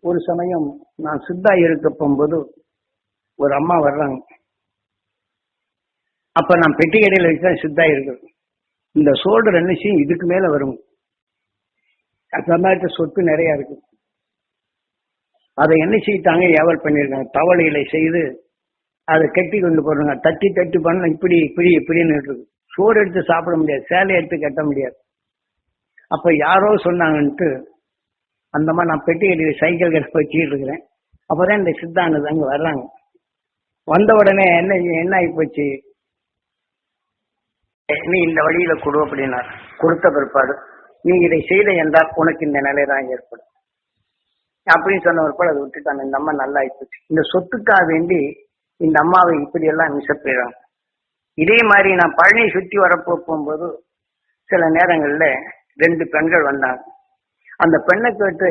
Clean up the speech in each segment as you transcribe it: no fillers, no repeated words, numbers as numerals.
ஒரு சமயம் நான் சித்தா இருக்க போகும்போது ஒரு அம்மா வர்றாங்க. அப்ப நான் பெட்டி கடையில் வச்சுதான் சித்தா இருக்கு. இந்த சோல்டர் என்ன செய்யும், இதுக்கு மேல வரும். அந்த மாதிரி சொத்து நிறைய இருக்கு. அதை என்ன செய்தாங்க, வியாபாரம் பண்ணியிருக்காங்க. தவளைகளை செய்து அதை கட்டி கொண்டு போறாங்க. தட்டி தட்டி பண்ண இப்படி இப்படி இப்படின்னு இருக்கு. சோறு எடுத்து சாப்பிட முடியாது, சேலை எடுத்து கட்ட முடியாது. அப்ப யாரோ சொன்னாங்கன்ட்டு அந்த மாதிரி நான் பெட்டி கட்டி சைக்கிள் கட்ட வச்சுட்டு இருக்கிறேன். அப்பதான் இந்த சித்தானது அங்க வர்றாங்க. வந்த உடனே என்ன ஆகி போச்சு, நீ இந்த வழியில கொடு அப்படின்னார். கொடுத்த பிற்பாடு நீ இதை செய்த என்றால் உனக்கு இந்த நிலை தான் ஏற்படும் அப்படின்னு சொன்ன பிற்பாடு அதை விட்டுட்டாங்க. இந்த அம்மா நல்லா ஆயிப்போச்சு. இந்த சொத்துக்காக வேண்டி இந்த அம்மாவை இப்படி எல்லாம் மிசப்பிடுறாங்க. இதே மாதிரி நான் பழனி சுற்றி வரப்போ போகும்போது சில நேரங்கள்ல 2 பெண்கள் வந்தாங்க. அந்த பெண்ணை கேட்டு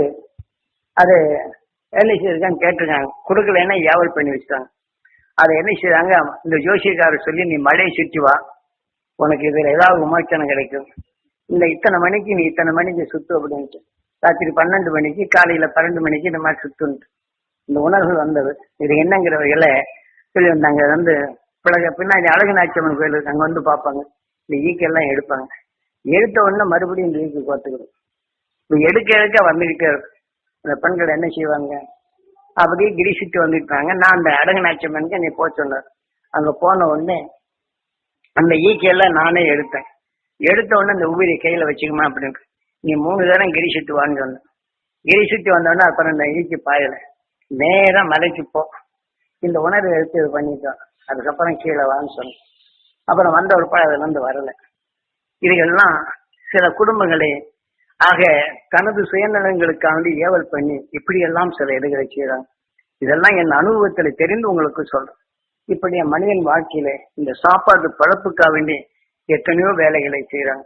அதை என்ன செய்யிருக்கான்னு கேட்டிருக்காங்க. கொடுக்கலன்னா ஏவல் பண்ணி வச்சுட்டாங்க. அதை என்ன செய்றாங்க, இந்த ஜோசியக்காரர் சொல்லி நீ மழையை சுற்றி வா, உனக்கு இதுல ஏதாவது விமோச்சனம் கிடைக்கும். இந்த இத்தனை மணிக்கு நீ இத்தனை மணிக்கு சுத்து அப்படின்ட்டு ராத்திரி 12 மணிக்கு காலையில 12 மணிக்கு இந்த மாதிரி சுத்துன்ட்டு இந்த உணர்வு வந்தது. இது என்னங்கிறவர்களை சொல்லி வந்தாங்க. வந்து பின்னாடி அழகு நாச்சியம்மன் கோயில் இருக்கு, அங்க வந்து பார்ப்பாங்க. இந்த ஈக்கெல்லாம் எடுப்பாங்க. எடுத்த உடனே மறுபடியும் இந்த ஈக்கு பார்த்துக்கணும். இப்ப எடுக்க வந்துகிட்டே இருக்கும். அந்த பெண்கள் என்ன செய்வாங்க, அப்படியே கிரிசிட்டு வந்துட்டாங்க. நான் அந்த அழகு நாச்சியம்மனுக்கு நீ போக சொன்னார். அங்க போன உடனே அந்த ஈக்கையெல்லாம் நானே எடுத்தேன். எடுத்த உடனே அந்த உயிரை கையில வச்சுக்குமா அப்படின்னு நீ 3 தரம் கிரிசிட்டு வான்னு சொன்னேன். கிரிசிட்டு வந்தோடனே அப்புறம் இந்த ஈக்கு பாயல நேரம் மலைக்கு போ, இந்த உணர்வு எடுத்து இது பண்ணிட்டோம். அதுக்கப்புறம் கீழே வான்னு சொன்னேன். அப்புறம் வந்த ஒரு அதுல இருந்து வரல. இதுகள்லாம் சில குடும்பங்களே ஆக தனது சுயநலங்களுக்காண்டி ஏவல் பண்ணி இப்படியெல்லாம் சில இதுகளை செய்யறாங்க. இதெல்லாம் என் அனுபவத்தில் தெரிந்து உங்களுக்கு சொல்றேன். இப்படி என் மனிதன் வாழ்க்கையில இந்த சாப்பாடு பழப்புக்காக வேண்டி எத்தனையோ வேலைகளை செய்யறாங்க.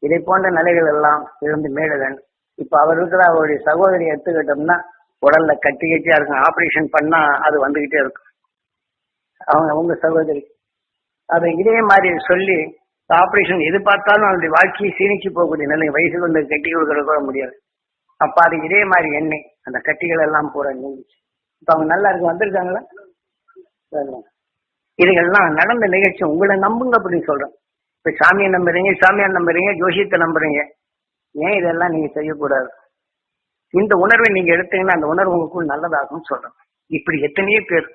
இதை போன்ற நிலைகள் எல்லாம் இருந்து மேல வேண்டும். இப்ப அவர் இருக்கிற அவருடைய சகோதரி எடுத்துக்கிட்டோம்னா உடல்ல கட்டியா இருக்கும். ஆபரேஷன் பண்ணா அது வந்துகிட்டே இருக்கும். அவங்க சகோதரி அதை இதே மாதிரி சொல்லி ஆபரேஷன் எது பார்த்தாலும் அவருடைய வாழ்க்கையை சீனிச்சு போகக்கூடிய நிலை. வயசுல வந்து கட்டி கொடுக்கறது கூட முடியாது. அப்ப அது இதே மாதிரி எண்ணெய் அந்த கட்டிகள் எல்லாம் பூரா நீங்கிச்சு. இப்ப அவங்க நல்லா இருக்கு, வந்திருக்காங்களா? இதுகள்லாம் நடந்த நிகழ்ச்சி. உங்களை நம்புங்க அப்படின்னு சொல்றேன். இப்ப சாமியை நம்புறீங்க, சாமியார் நம்புறீங்க, ஜோசியத்தை நம்புறீங்க. ஏன் இதெல்லாம் நீங்க செய்யக்கூடாது? இந்த உணர்வை நீங்க எடுத்தீங்கன்னா அந்த உணர்வு உங்களுக்குள் நல்லதாகும் சொல்றேன். இப்படி எத்தனையோ பேர்,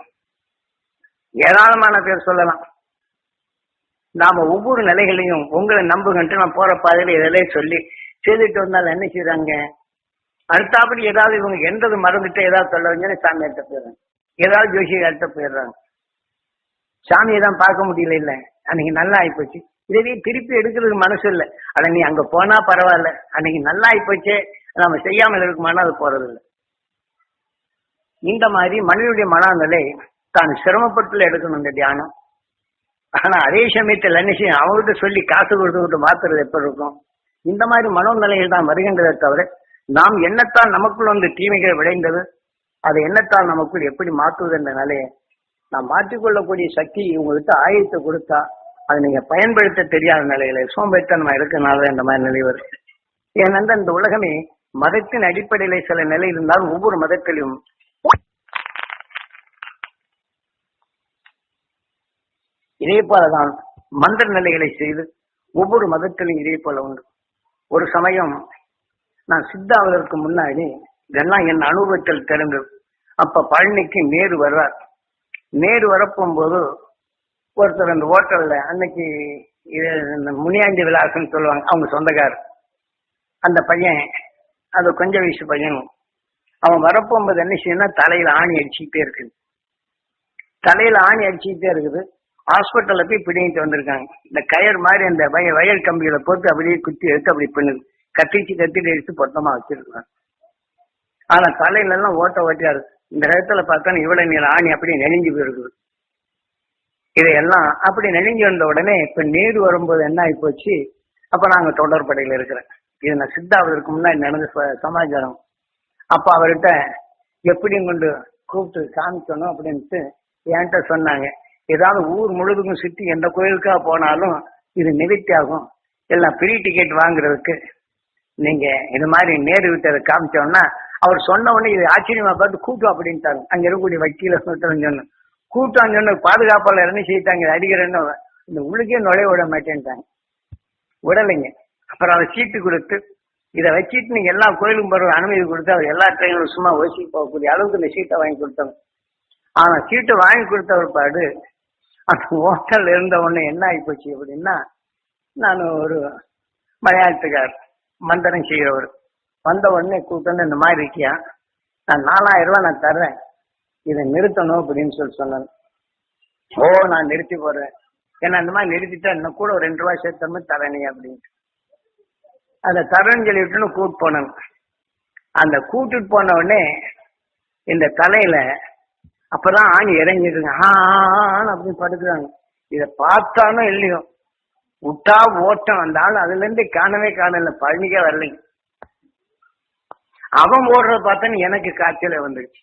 ஏராளமான பேர் சொல்லலாம். நாம ஒவ்வொரு நிலைகளையும் உங்களை நம்புகின்ற நான் போற பாதையில இதெல்லாம் சொல்லி செய்துட்டு வந்தாலும் என்ன செய்யறாங்க, அடுத்தாப்படி ஏதாவது இவங்க எந்தது மறந்துட்டு ஏதாவது சொல்ல வந்தா சாமி எடுத்த போயிடுறாங்க, ஏதாவது ஜோசியை எடுத்த போயிடுறாங்க. சாமியை தான் பார்க்க முடியல. இல்ல அன்னைக்கு நல்லா ஆயிப்போச்சு, இதே திருப்பி எடுக்கிறதுக்கு மனசு இல்லை. ஆனா நீ அங்க போனா பரவாயில்ல, அன்னைக்கு நல்லா ஆயிப்போச்சே நம்ம செய்யாமல் இருக்குமானா அது போறது இல்லை. இந்த மாதிரி மனிதனுடைய மனநிலை தான் சிரமப்பட்டுல எடுக்கணும் இந்த தியானம். ஆனா அதே சமயத்தில் என்ன செய்யும், அவங்ககிட்ட சொல்லி காசு கொடுத்து மாத்துறது எப்படி இருக்கும்? இந்த மாதிரி மனோநிலையில் தான் வருகின்றதை தவிர நாம் எண்ணத்தால் நமக்குள் வந்து தீமைகள் விளைந்தது, அதை எண்ணத்தால் நமக்குள் எப்படி மாற்றுவது என்ற நிலையை நாம் மாற்றிக்கொள்ளக்கூடிய சக்தி உங்ககிட்ட ஆயத்தை கொடுத்தா அதை நீங்க பயன்படுத்த தெரியாத நிலையில சோம்பேறித்தனமா இருக்கனால இந்த மாதிரி நிலை வருது. ஏனென்றால் இந்த உலகமே மதத்தின் அடிப்படையில சில நிலை இருந்தாலும் ஒவ்வொரு மதத்திலும் இதே போலதான் மந்திர நிலைகளை செய்து ஒவ்வொரு மதத்திலும் இதே போல உண்டு. ஒரு சமயம் நான் சித்தாவதற்கு முன்னாடி இதெல்லாம் என் அனுபவத்தில் தெரிந்தது. அப்ப பழனிக்கு நேரு வர்றார். நேரு வரப்போகும்போது ஒருத்தர் அந்த ஹோட்டல்ல அன்னைக்கு முனியாண்டி விலாசம்னு சொல்லுவாங்க, அவங்க சொந்தக்காரர். அந்த பையன் அது கொஞ்சம் வயசு பையனும். அவன் வரப்போகும்போது என்ன செய்யணும்னா தலையில ஆணி அடிச்சுக்கிட்டே இருக்குது. தலையில ஆணி அடிச்சுக்கிட்டே இருக்குது. ஹாஸ்பிட்டல்ல போய் பிடிங்கிட்டு வந்திருக்காங்க. இந்த கயர் மாதிரி அந்த வயல் கம்பிகளை போட்டு அப்படியே குத்தி எடுத்து அப்படி பண்ணுது. கத்திட்டு எடுத்து பொத்தமா வச்சிருக்காங்க. ஆனா தலையில எல்லாம் ஓட்டியா இருக்கு. இந்த இடத்துல பார்த்தா இவ்வளவு நீள ஆணி அப்படியே நெளிஞ்சு போயிருக்குது. இதையெல்லாம் அப்படி நெளிஞ்சு வந்த உடனே இப்ப நேரு வரும்போது என்ன ஆகி போச்சு, அப்ப நாங்க தொடர்படையில இருக்கிறேன். இது நான் சித்தாவதற்கு முன்னாடி நடந்த சமாச்சாரம். அப்ப அவர்கிட்ட எப்படியும் கொண்டு கூப்பிட்டு காமிக்கணும் அப்படின்ட்டு என்கிட்ட சொன்னாங்க. ஏதாவது ஊர் முழுவதுக்கும் சுற்றி எந்த கோயிலுக்காக போனாலும் இது நிவர்த்தி ஆகும். எல்லாம் ஃப்ரீ டிக்கெட் வாங்குறதுக்கு நீங்க இது மாதிரி நேரு விட்டதை காமிச்சோம்னா அவர் சொன்ன உடனே இது ஆச்சரியமா பார்த்து கூட்டம் அப்படின்ட்டாங்க. அங்க இருக்கக்கூடிய வக்கீல சொன்ன கூட்டம் சொன்ன பாதுகாப்பாளர் என்ன செய்தாங்க, அடிக்கிறேன்னு இந்த உள்ளுக்கே நுழைய விட மாட்டேன்ட்டாங்க, விடலைங்க. அப்புறம் அவர் சீட்டு கொடுத்து இதை வச்சுட்டு நீங்க எல்லா கோயிலுக்கும் போற அனுமதி கொடுத்து அவர் எல்லா ட்ரெயினும் சும்மா ஓசி போகக்கூடிய அளவுக்கு இந்த சீட்டை வாங்கி கொடுத்தாங்க. ஆனா சீட்டை வாங்கி கொடுத்த ஒரு பாடு அந்த ஹோட்டல்ல இருந்த உடனே என்ன ஆகி போச்சு அப்படின்னா, நான் ஒரு மலையாளத்துக்கார் மந்திரம் செய்கிறவர் வந்த உடனே கூப்பிட்டு இந்த மாதிரி இருக்கியா, நான் 4000 ரூபாய் நான் தர்றேன், இதை நிறுத்தணும் அப்படின்னு சொன்னாங்க. ஓ நான் நிறுத்தி போடுறேன், ஏன்னா அந்த மாதிரி நிறுத்திட்டா இன்னும் கூட ஒரு 2 ரூபாய் சேர்த்தமே தரேனே அப்படின்ட்டு அதை தரேன்னு சொல்லிவிட்டுன்னு கூப்பிட்டு போனாங்க. அந்த கூட்டிட்டு போன உடனே இந்த தலையில அப்பதான் ஆணி இறங்கிடுங்க அப்படின்னு படுக்கிறாங்க. இதை பார்த்தாலும் இல்லையோ விட்டா ஓட்டம், அந்த ஆள் அதுல இருந்து காணவே காணல, பழனிக்கே வரலைங்க. அவன் ஓடுறத பார்த்தா எனக்கு காய்ச்சல வந்துடுச்சு.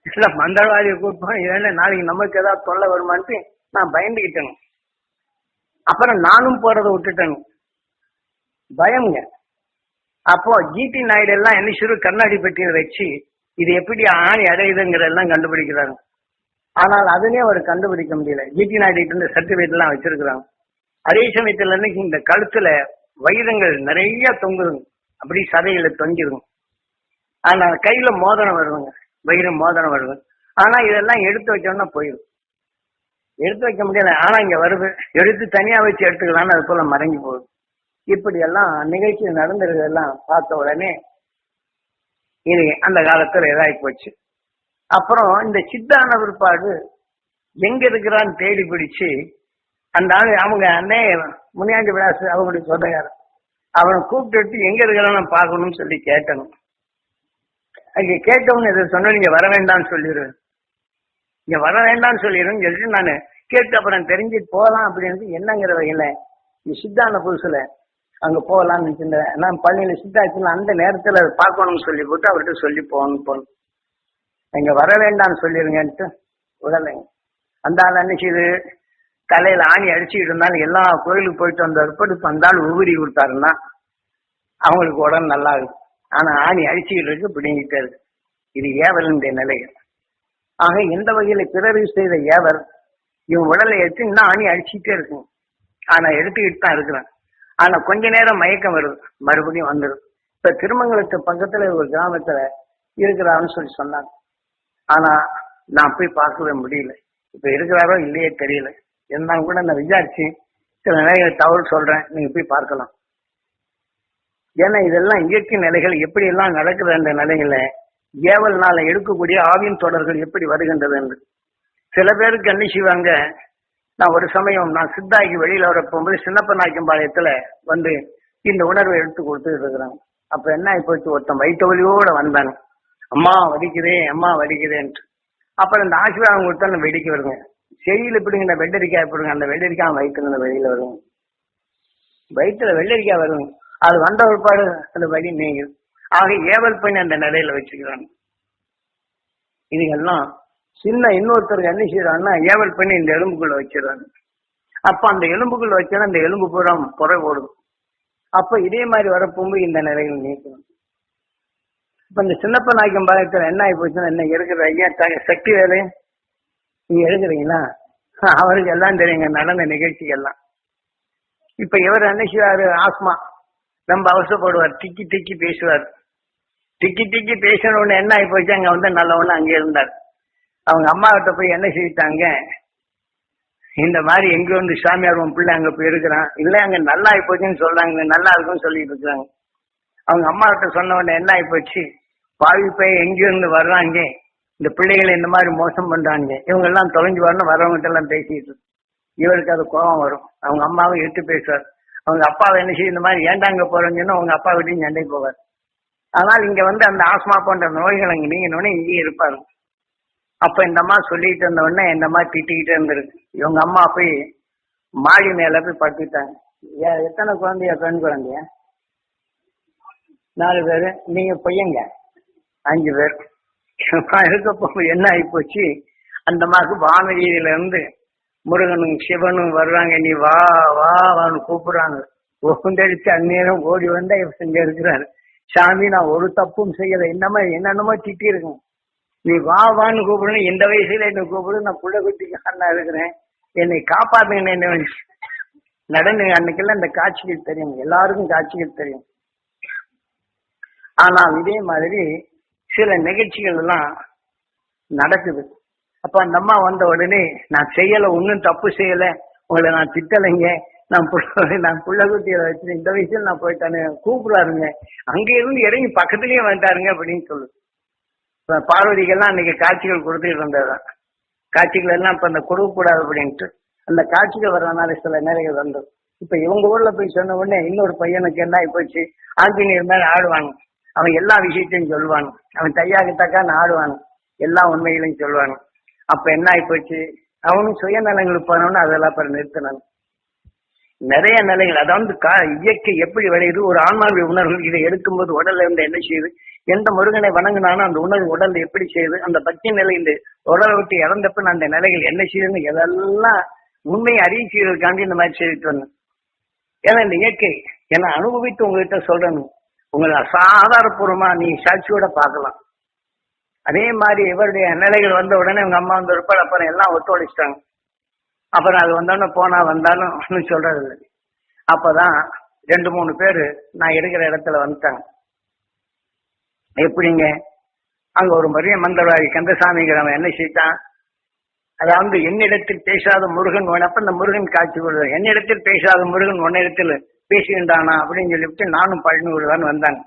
இல்ல மந்திரவாதியை கூப்பிட்டோம், இதெல்லாம் நாளைக்கு நமக்கு ஏதாவது தொல்லை வருமானு நான் பயந்துகிட்டேன். அப்புறம் நானும் போறதை விட்டுட்டேன், பயம்ங்க. அப்போ ஜிடி நாயுடு எல்லாம் என்ன சிறு கண்ணாடி பெட்டியை வச்சு இது எப்படி ஆணி அடையுதுங்கிறதெல்லாம் கண்டுபிடிக்கிறாங்க. ஆனால் அதுலயே அவர் கண்டுபிடிக்க முடியல. ஜிடி நாயுடு இருந்த சர்டிபிகேட் எல்லாம் வச்சிருக்கிறாங்க. அதே சமயத்துல இன்னைக்கு இந்த கழுத்துல வைரங்கள் நிறைய தொங்குதுங்க, அப்படி சதையில தொங்கிருங்க. ஆனா கையில மோதிரம் வருவாங்க, வைரம் மோதிரம் வருது. ஆனா இதெல்லாம் எடுத்து வச்சோம்னா போயிடும், எடுத்து வைக்க முடியல. ஆனா இங்க வருது, எடுத்து தனியா வச்சு எடுத்துக்கலாம்னு அது போல மறைஞ்சு போகுது. இப்படி எல்லாம் நிகழ்ச்சி நடந்துருதெல்லாம் பார்த்த உடனே இது அந்த காலத்துல இதாகி போச்சு. அப்புறம் இந்த சித்தான பிற்பாடு எங்க இருக்கிறான்னு தேடி பிடிச்சு அந்த ஆளு அவங்க அண்ணே முனியாண்டி விலாசு அவங்களுடைய சொந்தக்காரன், அவனை கூப்பிட்டு எங்க இருக்கிறான்னு பார்க்கணும்னு சொல்லி கேட்கணும். அங்க கேட்டவங்க இதை சொன்ன நீங்க வர வேண்டாம்னு சொல்லிடுவேன், இங்க வர வேண்டாம்னு சொல்லிடுவேன்னு சொல்லிட்டு நான் கேட்டு அப்புறம் தெரிஞ்சுட்டு போகலாம் அப்படின்னு என்னங்கிற வகையில இந்த சித்தான புதுசுல அங்க போகலாம்னு நினைச்சிருந்தேன். நான் பள்ளியில சித்தாச்சுல அந்த நேரத்துல பார்க்கணும்னு சொல்லி போட்டு அவர்கிட்ட சொல்லி போகணும், இங்க வர வேண்டாம்னு சொல்லிருங்கன்ட்டு விடலைங்க. அந்த ஆள் என்ன செய்யுது, தலையில ஆணி அடிச்சுக்கிட்டு இருந்தாலும் எல்லா கோயிலுக்கு போயிட்டு வந்த பிற்பாடு அந்த ஆள் உபரி கொடுத்தாருன்னா அவங்களுக்கு உடம்பு நல்லா இருக்கு. ஆனா ஆணி அடிச்சுக்கிட்டு இருக்கு, பிடிங்கிட்டே இருக்கு. இது ஏவலுடைய நிலைகள். ஆக எந்த வகையில பிறகு செய்த ஏவர் இவன் உடலை எடுத்து இன்னும் ஆணி அடிச்சுக்கிட்டே இருக்கும். ஆனா எடுத்துக்கிட்டு தான் இருக்கிறான். ஆனா கொஞ்ச நேரம் மயக்கம் வருது, மறுபடியும் வந்துடும். இப்ப திருமங்கலத்து பக்கத்துல ஒரு கிராமத்துல இருக்கிறான்னு சொல்லி சொன்னாங்க. ஆனா நான் போய் பார்க்கவே முடியல, இப்ப இருக்கிறாரோ இல்லையே தெரியல. இருந்தாலும் கூட நான் விசாரிச்சு சில நிலைகளை தவறு சொல்றேன், நீங்க போய் பார்க்கலாம். ஏன்னா இதெல்லாம் இயற்கை நிலைகள் எப்படி எல்லாம் நடக்குது, அந்த நிலைகளை ஏவல்னால எடுக்கக்கூடிய ஆவியின் தொடர்கள் எப்படி வருகின்றது என்று சில பேருக்கு என்ன செய்வாங்க. நான் ஒரு சமயம் நான் சித்தாகி வெளியில வர போகும்போது சின்னப்ப நாயக்கம்பாளையத்துல வந்து இந்த உணர்வை எடுத்து கொடுத்துட்டு இருக்கிறாங்க. அப்ப என்ன ஆகி போச்சு, ஒருத்தன் வயிற்று வலியோட வந்தாங்க, அம்மா வலிக்குதேன் அம்மா வலிக்குதேன்ட்டு. அப்புறம் இந்த ஆசீர்வாதம் கொடுத்தா அந்த வெடிக்க வருங்க, செடியில பிடிங்க இந்த வெள்ளரிக்காய் பிடுங்க, அந்த வெள்ளரிக்காய் வயிற்றுல வெளியில வருங்க, வயிற்றுல வெள்ளரிக்காய் வருங்க. அது வந்த ஒருபாடு அந்த வலி நீங்குது. ஆக ஏவல் பண்ணி அந்த நிலையில வச்சுக்கிறாங்க. இதுகெல்லாம் சின்ன இன்னொருத்தருக்கு என்ன செய்யறாங்கன்னா ஏவல் பண்ணி இந்த எலும்புக்குள்ள வச்சிடறாங்க. அப்ப அந்த எலும்புக்குள்ள வச்சா அந்த எலும்பு பூரா புறை போடுது. அப்ப இதே மாதிரி வரப்போகும்போது இந்த நிலையில் நீக்கணும். இப்ப இந்த சின்னப்ப நாயக்கம் பாளையத்துல என்ன ஆகி போச்சுன்னா, என்ன இருக்கிற ஐயா சக்தி வேலை நீங்க எழுதுறீங்களா, அவருக்கு எல்லாம் தெரியுங்க நடந்த நிகழ்ச்சிகள்லாம். இப்ப இவர் என்ன செய்வாரு, ஆஸ்மா ரொம்ப அவசரப்படுவார், திக்கி திக்கி பேசுவார். திக்கி திக்கி பேசணும்னு என்ன ஆகி போச்சு, அங்க வந்து நல்லவொன்னு அங்கே இருந்தார். அவங்க அம்மா கிட்ட போய் என்ன செய்யிட்டாங்க, இந்த மாதிரி எங்க வந்து சாமியார் உன் பிள்ளை அங்க போய் இருக்கிறான், இல்ல அங்க நல்லா ஆகி போச்சுன்னு சொல்றாங்க, நல்லா இருக்குன்னு சொல்லிட்டு இருக்கிறாங்க. அவங்க அம்மா கிட்ட சொன்ன உடனே என்ன ஆகி போச்சு, பாவி போய் எங்கிருந்து வர்றாங்க, இந்த பிள்ளைகளை இந்த மாதிரி மோசம் பண்றாங்க, இவங்க எல்லாம் தொலைஞ்சு வரணும், வரவங்கிட்ட எல்லாம் பேசிட்டு இவருக்கு அது கோபம் வரும். அவங்க அம்மாவை எடுத்து பேசுவார். அவங்க அப்பாவை என்ன செய்யும், இந்த மாதிரி ஏண்டாங்க போறீங்கன்னு அவங்க அப்பா வீட்டையும் சண்டை போவார். ஆனால் இங்க வந்து அந்த ஆஸ்மா போன்ற நோய்கள் அங்க நீங்கணும்னே இங்கேயும் இருப்பாரு. அப்ப இந்த அம்மா சொல்லிட்டு இருந்த உடனே இந்த அம்மா திட்டிக்கிட்டே இருந்திருக்கு. இவங்க அம்மா போய் மாடி மேல போய் படுத்துட்டாங்க. எத்தனை குழந்தையா, பெண் குழந்தையா? 4 பேரு, நீங்க பையங்க 5 பேர். இருக்கப்போ என்ன ஆகி போச்சு, அந்த அம்மாவுக்கு வானதியில இருந்து முருகனும் சிவனும் வர்றாங்க, நீ வா வா வான்னு கூப்பிடுறாங்க. ஓந்தடிச்சு அந்நேரம் ஓடி வந்தா இங்க இருக்கிறாரு. சாமி நான் ஒரு தப்பும் செய்யல, என்னமா என்னென்னமோ திட்டி இருக்கும், நீ வா வான்னு கூப்பிடணும், இந்த வயசுல என்ன கூப்பிடு, நான் புள்ள குட்டிக்கு அண்ணா இருக்கிறேன், என்னை காப்பாத்துங்க. என்ன நடந்து அன்னைக்கெல்லாம் இந்த காட்சிகள் தெரியும், எல்லாருக்கும் காட்சிகள் தெரியும். ஆனால் இதே மாதிரி சில நிகழ்ச்சிகள் எல்லாம் நடக்குது. அப்ப அந்த அம்மா வந்த உடனே நான் செய்யல, ஒன்னும் தப்பு செய்யல, உங்களை நான் திட்டலைங்க, நான் புள்ள குட்டியை வச்சு இந்த வயசுல நான் போயிட்டானு கூப்பிடாருங்க, அங்க இருந்து இறங்கி பக்கத்துலயே வந்துட்டாருங்க அப்படின்னு சொல்லுது. பார்வதிகள்லாம் அன்னைக்கு காட்சிகள் கொடுத்துட்டு இருந்ததுதான். காட்சிகள் எல்லாம் இப்ப அந்த கொடுக்கக்கூடாது அப்படின்ட்டு அந்த காட்சிகள் வர்றதுனால சில நேரங்கள் வந்தது. இப்ப இவங்க ஊர்ல போய் சொன்ன உடனே இன்னொரு பையனுக்கு என்ன ஆகி போச்சு, ஆஞ்சநேயர் மேல ஆடுவாங்க, அவன் எல்லா விஷயத்தையும் சொல்லுவாங்க, அவன் தையாக்கு தக்கான்னு ஆடுவாங்க, எல்லா உண்மைகளையும் சொல்லுவாங்க. அப்ப என்ன ஆகி போச்சு, அவனும் சுயநலங்களுக்கு போனவனு அதெல்லாம் அப்புறம் நிறுத்தினாங்க. நிறைய நிலைகள், அதாவது இயற்கை எப்படி விளையுது, ஒரு ஆன்மாவுடைய உணர்வு இதை எடுக்கும்போது உடல்ல இருந்து என்ன செய்யுது, எந்த முருகனை வணங்கினாலும் அந்த உணர்வு உடல் எப்படி செய்யுது, அந்த பக்தி நிலை இந்த உடலை விட்டு இறந்தப்ப அந்த நிலைகள் என்ன செய்யுதுன்னு இதெல்லாம் உண்மையை அறிய செய்வதற்காண்டி இந்த மாதிரி செய்துட்டு வந்தேன். ஏன்னா இந்த இயற்கை ஏன்னா அனுபவித்து உங்ககிட்ட சொல்றேன், உங்களை சாதாரபூர்வமா நீ சாட்சியோட பார்க்கலாம். அதே மாதிரி இவருடைய நிலைகள் வந்த உடனே உங்க அம்மா வந்து இருப்பாள், அப்புறம் எல்லாம் ஒத்துழைச்சிட்டாங்க. அப்புறம் அது வந்தோடனே போனா வந்தாலும் ஒன்றும் சொல்றது இல்லை. அப்பதான் 2-3 பேரு நான் இருக்கிற இடத்துல வந்துட்டாங்க. எப்படிங்க, அங்க ஒரு பெரிய மந்திரவாதி கந்தசாமிங்கிறவன் என்ன செய்தான், அதாவது என்னிடத்தில் பேசாத முருகன் அப்ப இந்த முருகன் காட்சி கொடுத்தார், என்னிடத்தில் பேசாத முருகன் உன்னிடத்தில் பேசுகின்றானா அப்படின்னு சொல்லிவிட்டு நானும் பழனி விடுவான்னு வந்தாங்க.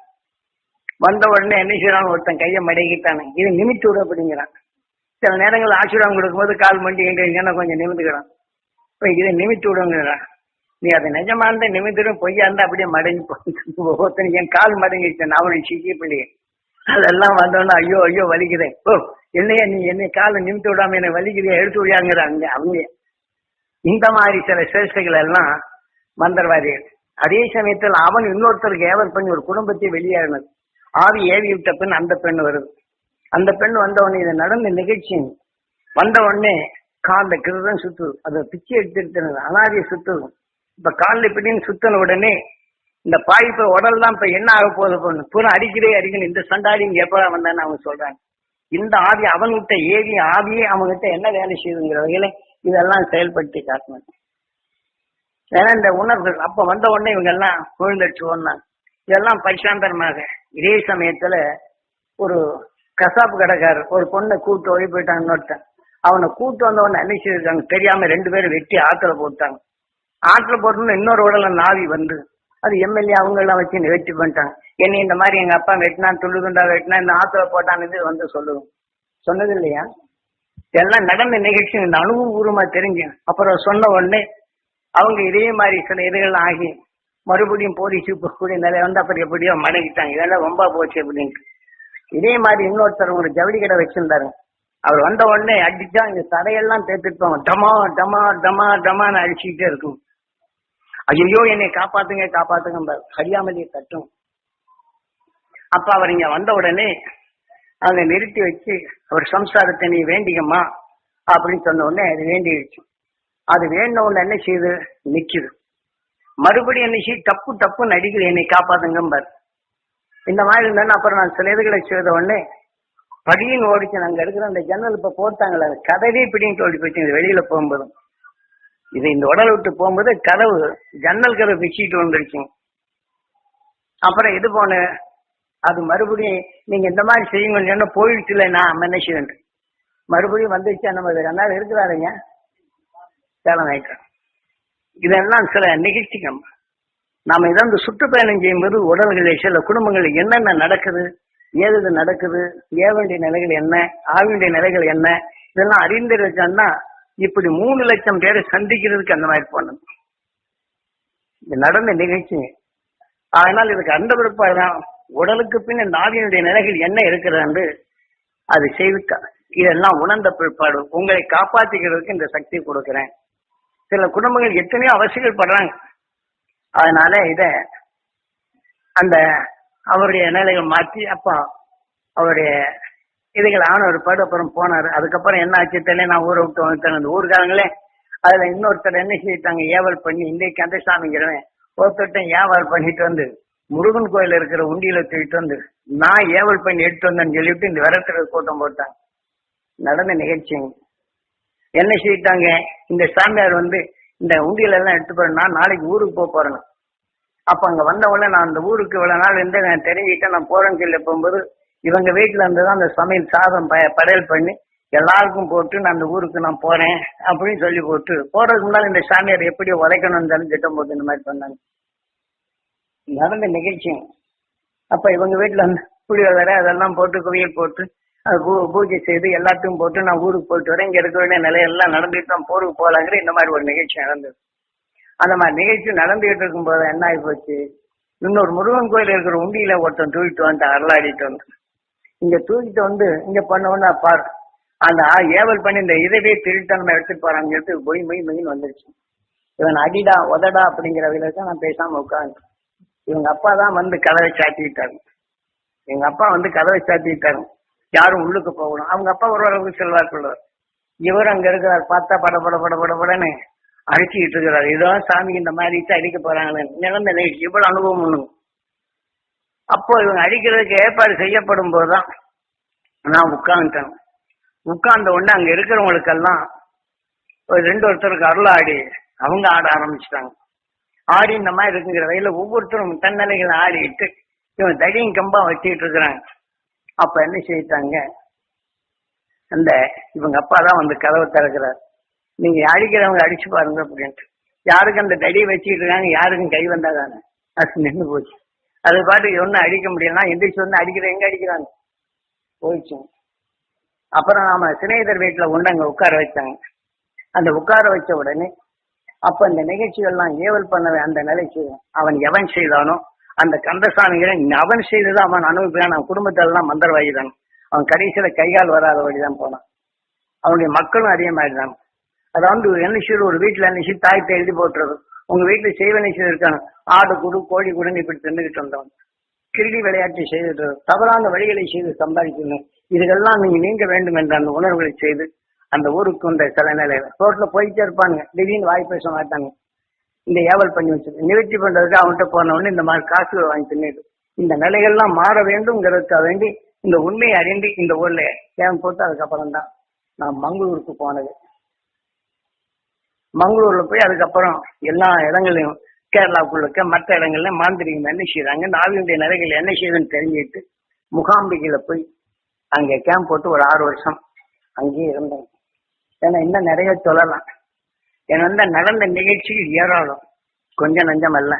வந்த உடனே என்ன செய்யறான், ஒருத்தன் கையை மடக்கிட்டானு, இது நிமித்து விடு அப்படிங்கிறான். சில நேரங்கள் ஆசீர்வாதம் கொடுக்கும்போது கால் மண்டி எங்கன்னா கொஞ்சம் நிமிந்துக்கிறான். இப்ப இதை நிமித்து விடுங்கிறான். நீ அதை நிஜமா இருந்தா நிமித்திடும், பொய்யா இருந்தா அப்படியே மடங்கி ஒருத்தன் என் கால் மடங்கிட்டேன், அவனுடைய சிக்கி பிள்ளைய அதெல்லாம் வந்தோன்னா ஐயோ ஐயோ வலிக்கிறேன், ஓ என்னையா நீ என்னை காலை நிமித்து விடாம என்னை வலிக்கிறியா, எடுத்து விடாங்கிறாங்க அவங்க. இந்த மாதிரி சில சேஷ்டைகள் எல்லாம் மந்திரவாதிகள். அதே சமயத்தில் அவன் இன்னொருத்தருக்கு ஏவல் பண்ணி ஒரு குடும்பத்தை வெளியேறினது. ஆவி ஏவி விட்ட பெண் அந்த பெண் வருது. அந்த பெண் வந்த உடனே இதை நடந்த நிகழ்ச்சி வந்த உடனே கால கிருதம் சுத்துது, அதை பிச்சை எடுத்துருத்தது அனாதியை சுத்துது. இப்ப காலில் இப்படின்னு சுத்தின உடனே இந்த பாய்ப்ப உடல் தான் இப்ப என்ன ஆக போகுது பொண்ணு பூரா அடிக்கணும், இந்த சண்டாடி இங்க எப்ப வந்தான்னு அவங்க சொல்றாங்க. இந்த ஆவி அவன்கிட்ட ஏவி ஆவியே அவங்ககிட்ட என்ன வேலை செய்யுதுங்கிற வகையில இதெல்லாம் செயல்படுத்தி காட்டணும். ஏன்னா இந்த உணர்வுகள் அப்ப வந்த உடனே இவங்க எல்லாம் விழுந்தடிச்சு ஓடினாங்க. இதெல்லாம் பைசாந்தரமாக. இதே சமயத்துல ஒரு கசாப்பு கடைக்காரர் ஒரு பொண்ணை கூட்டு ஓடி போயிட்டாங்க. இன்னொருத்தன் அவனை கூட்டு வந்த உடனே என்ன செய்திருக்காங்க தெரியாம 2 பேரும் வெட்டி ஆத்துல போட்டாங்க. ஆத்துல போட்டோம்னு இன்னொரு உடல நாவி வந்து அது எம்எல்ஏ அவங்க எல்லாம் வச்சு வெட்டி பண்ணிட்டாங்க. என்ன இந்த மாதிரி எங்க அப்பா வெட்டினா, துள்ளுதுண்டா வெட்டினா, இந்த ஆத்துல போட்டான்னு வந்து சொல்லுவோம். சொன்னது இல்லையா? எல்லாம் நடந்த நிகழ்ச்சி இந்த அனுபவபூர்வமா தெரிஞ்சு அப்புறம் சொன்ன உடனே அவங்க இதே மாதிரி சில இதுகள் ஆகி மறுபடியும் போலீஸு போகக்கூடிய நிலை வந்து அப்புறம் எப்படியோ மடங்கிட்டாங்க. இதெல்லாம் ரொம்ப போச்சு அப்படின்ட்டு. இதே மாதிரி இன்னொருத்தர் ஒரு ஜவுளி கடை வச்சிருந்தாரு. அவர் வந்த உடனே அடிச்சா இந்த தடையெல்லாம் தேர்த்துப்பாங்க, டமா டமா டமா டமான்னு அடிச்சுக்கிட்டே இருக்கும். ஐயோ என்னை காப்பாத்துங்க காப்பாத்துங்க அறியாமலே தட்டும். அப்ப அவர் இங்க வந்த உடனே அவங்க நிறுத்தி வச்சு அவர் சம்சாரத்தை நீ வேண்டிக்கம்மா அப்படின்னு சொன்ன உடனே அது வேண்டிடுச்சு. அது வேண்ட உடனே என்ன செய்யுது, நிக்குது. மறுபடியும் என்ன செய்ய தப்பு தப்பு நடிகள் என்னை காப்பாத்துங்கம்பார். இந்த மாதிரி இருந்தாலும் அப்புறம் நான் சில இதுகளை செய்த உடனே படின்னு ஓடிச்சு. நாங்க எடுக்கிற அந்த ஜன்னல் இப்ப போட்டாங்களே கதவே பிடின்னு ஓடி போச்சு. இது வெளியில போகும்போதும் இது இந்த உடலை விட்டு போகும்போது கதவு ஜன்னல் கதவு பிச்சுட்டு வந்துருச்சு. அப்புறம் இது போன அது மறுபடியும் நீங்க இந்த மாதிரி செய்யுங்கன்னு சொன்னா போயிடுச்சு. இல்லை நான் என்ன செய்வேன் மறுபடியும் வந்துச்சு. நம்ம அதனால இருக்கிறாருங்க சேலம் ஆயிட்டோம். இதெல்லாம் சில நிகழ்ச்சிகள். நாம இதை இந்த சுற்றுப்பயணம் செய்யும்போது உடல்களில் சில குடும்பங்களில் என்னென்ன நடக்குது, ஏது நடக்குது, ஏவண்டிய நிலைகள் என்ன, ஆவியுடைய நிலைகள் என்ன, இதெல்லாம் அறிந்து வச்சோம்னா இப்படி 3 லட்சம் பேரை சந்திக்கிறதுக்கு அந்த மாதிரி போனது இது நடந்த நிகழ்ச்சி. அதனால் இதுக்கு அந்த பிற்பாடுதான் உடலுக்கு பின் இந்த ஆவியினுடைய நிலைகள் என்ன இருக்கிறது அது செய்து இதெல்லாம் உணர்ந்த பிற்பாடு உங்களை காப்பாற்றிக்கிறதுக்கு இந்த சக்தி கொடுக்கிறேன். சில குடும்பங்கள் எத்தனையோ அவசியங்கள் படுறாங்க. அதனால இத அந்த அவருடைய நிலைகள் மாற்றி அப்பா அவருடைய இதுகள் ஆன ஒரு பாடு அப்புறம் போனாரு. அதுக்கப்புறம் என்ன ஆச்சு தெரியல. நான் ஊரை விட்டு வந்துட்டேன். அந்த ஊருக்காரங்களே அதுல இன்னொருத்தர் என்ன செய்யிட்டாங்க, ஏவல் பண்ணி இன்றைக்கு கந்தசாமிங்கிறவன் ஒருத்தட்டும் ஏவல் பண்ணிட்டு வந்து முருகன் கோயில் இருக்கிற உண்டியில தூக்கிட்டு வந்து நான் ஏவல் பண்ணி எடுத்து வந்தேன்னு சொல்லிட்டு இந்த விரட்டுற கூட்டம் போட்டாங்க. நடந்த நிகழ்ச்சி என்ன செய்யிட்டாங்க, இந்த சாமியார் வந்து இந்த உண்டியில எல்லாம் எடுத்து போறேன்னா நாளைக்கு ஊருக்கு போறேன். அப்ப அங்க வந்தவங்கள நான் அந்த ஊருக்கு இவ்வளவு நாள் இருந்து நான் தெரிஞ்சுக்கிட்டேன், நான் போறேன்னு சொல்லி போகும்போது இவங்க வீட்டுல இருந்துதான் அந்த சமையல் சாதம் படையல் பண்ணி எல்லாருக்கும் போட்டு நான் அந்த ஊருக்கு நான் போறேன் அப்படின்னு சொல்லி போட்டு போறதுக்கு முன்னாடி இந்த சாமியார் எப்படி உழைக்கணும்னு திட்டம் போட்டு இந்த மாதிரி பண்ணாங்க. நடந்த நிகழ்ச்சி. அப்ப இவங்க வீட்டுல வந்து புளியோதரை அதெல்லாம் போட்டு குவியல் போட்டு அது பூஜை செய்து எல்லாத்தையும் போட்டு நான் ஊருக்கு போயிட்டு வரேன், இங்க இருக்க வேண்டிய நிலையெல்லாம் நடந்துட்டு தான் போருக்கு போகலாங்கிற இந்த மாதிரி ஒரு நிகழ்ச்சி நடந்தது. அந்த மாதிரி நிகழ்ச்சி நடந்துகிட்டு இருக்கும் போது என்ன ஆகி போச்சு, இன்னொரு முருகன் கோயில் இருக்கிற உண்டியில ஒருத்தன் தூக்கிட்டு வந்து அருளாடிட்டு வந்து இங்க தூக்கிட்டு வந்து இங்க பண்ணோன்னா பாரு அந்த ஏவல் பண்ணி இந்த இதவே திருட்டன்மை எடுத்துட்டு போறான்னு சொல்லிட்டு பொய் மெயின் வந்துருச்சு. இவன் அடிடா உதடா அப்படிங்கிற வகையில நான் பேசாம உட்காந்து இவங்க அப்பா தான் வந்து கதவை சாத்திக்கிட்டாங்க. எங்க அப்பா வந்து கதவை சாத்திக்கிட்டாங்க, யாரும் உள்ளுக்கு போகணும். அவங்க அப்பா ஒரு அளவுக்கு செல்வாக்குள்ளவர். இவர் அங்க இருக்கிறார், பார்த்தா படன்னு அடிச்சுக்கிட்டு இருக்கிறார். ஏதோ சாமி இந்த மாதிரி அடிக்க போறாங்களே நிலந்த நிகழ்ச்சி இவ்வளவு அனுபவம் ஒண்ணு. அப்போ இவங்க அடிக்கிறதுக்கு ஏற்பாடு செய்யப்படும் போதுதான் நான் உட்கார்ந்துட்டேன். உட்கார்ந்த உடனே அங்க இருக்கிறவங்களுக்கெல்லாம் ஒரு ஒருத்தருக்கு அருளாடி அவங்க ஆட ஆரம்பிச்சிட்டாங்க. ஆடி இந்த மாதிரி இருக்குங்கிற வகையில ஒவ்வொருத்தரும் தன்னலைகளை ஆடிட்டு இவன் தடியும் கம்பா வச்சுக்கிட்டு இருக்கிறாங்க. அப்ப என்ன செய்யிட்டாங்க, அந்த இவங்க அப்பா தான் வந்து கதவை திறக்கிறார், நீங்க அடிக்கிறவங்க அடிச்சு பாருங்க அப்படின்ட்டு. யாருக்கும் அந்த தடியை வச்சுக்கிட்டு இருக்காங்க, யாருக்கும் கை வந்தாதானே அது நின்று போச்சு. அது பாட்டுக்கு ஒன்னும் அடிக்க முடியலன்னா எந்திரிச்சு வந்து அடிக்கிற எங்க அடிக்கிறாங்க போயிடுச்சு. அப்புறம் நாம சிநேகிதர் வீட்டுல ஒன்று அங்க உட்கார வச்சாங்க. அந்த உட்கார வச்ச உடனே அப்ப இந்த நிகழ்ச்சிகள்லாம் ஏவல் பண்ண அந்த நிலைக்கு அவன் எவன் செய்தானோ அந்த கந்தசாமிகளை அவன் செய்ததான் அவன் அனுபவிப்பான். அவன் குடும்பத்திலாம் மந்திரவாதிதான். அவன் கடைசியில கைகால் வராத வழிதான் போனான். அவனுடைய மக்களும் அதே மாதிரிதான். அதாவது என்ன செய்ய ஒரு வீட்டுல என்ன செய்ய தாயத்தை எழுதி போட்டுறது, உங்க வீட்டுல செய்வனை செய்திருக்காங்க, ஆடு கூடு கோழி கூடுன்னு இப்படி தின்னுகிட்டு வந்தவன் கிருடி விளையாட்டு செய்துட்டு தவறான வழிகளை செய்து சம்பாதிக்கணும். இதுக்கெல்லாம் நீங்க நீங்க வேண்டும் என்ற அந்த உணர்வுகளை செய்து அந்த ஊருக்கு வந்த சில நிலையில ரோட்ல போயிட்டே இருப்பாங்க, திடீர்னு வாய் பேச மாட்டாங்க. இந்த ஏவல் பண்ணி வச்சு நிவர்த்தி பண்றதுக்கு அவன்கிட்ட போனவொடனே இந்த மாதிரி காசுகள் வாங்கி தின்னுட்டு இந்த நிலைகள்லாம் மாற வேண்டும்ங்கிறதுக்காக வேண்டி இந்த உண்மையை அறிந்து இந்த ஊர்ல கேம் போட்டு அதுக்கப்புறம் தான் நான் மங்களூருக்கு போனது. மங்களூர்ல போய் அதுக்கப்புறம் எல்லா இடங்களையும் கேரளாவுக்குள்ள மற்ற இடங்கள்ல மாந்திரிகம் என்ன செய்யறாங்க, நாவினுடைய நிலைகள் என்ன செய்யுதுன்னு தெரிஞ்சுட்டு முகாம்பிகையில போய் அங்கே கேம்ப் போட்டு ஒரு 6 வருஷம் அங்கேயே இருந்தேன். ஏன்னா இன்னும் நிறைய சொல்லலாம். ஏன்னா வந்து நடந்த நிகழ்ச்சிகள் ஏராளம், கொஞ்சம் நஞ்சம் அல்ல.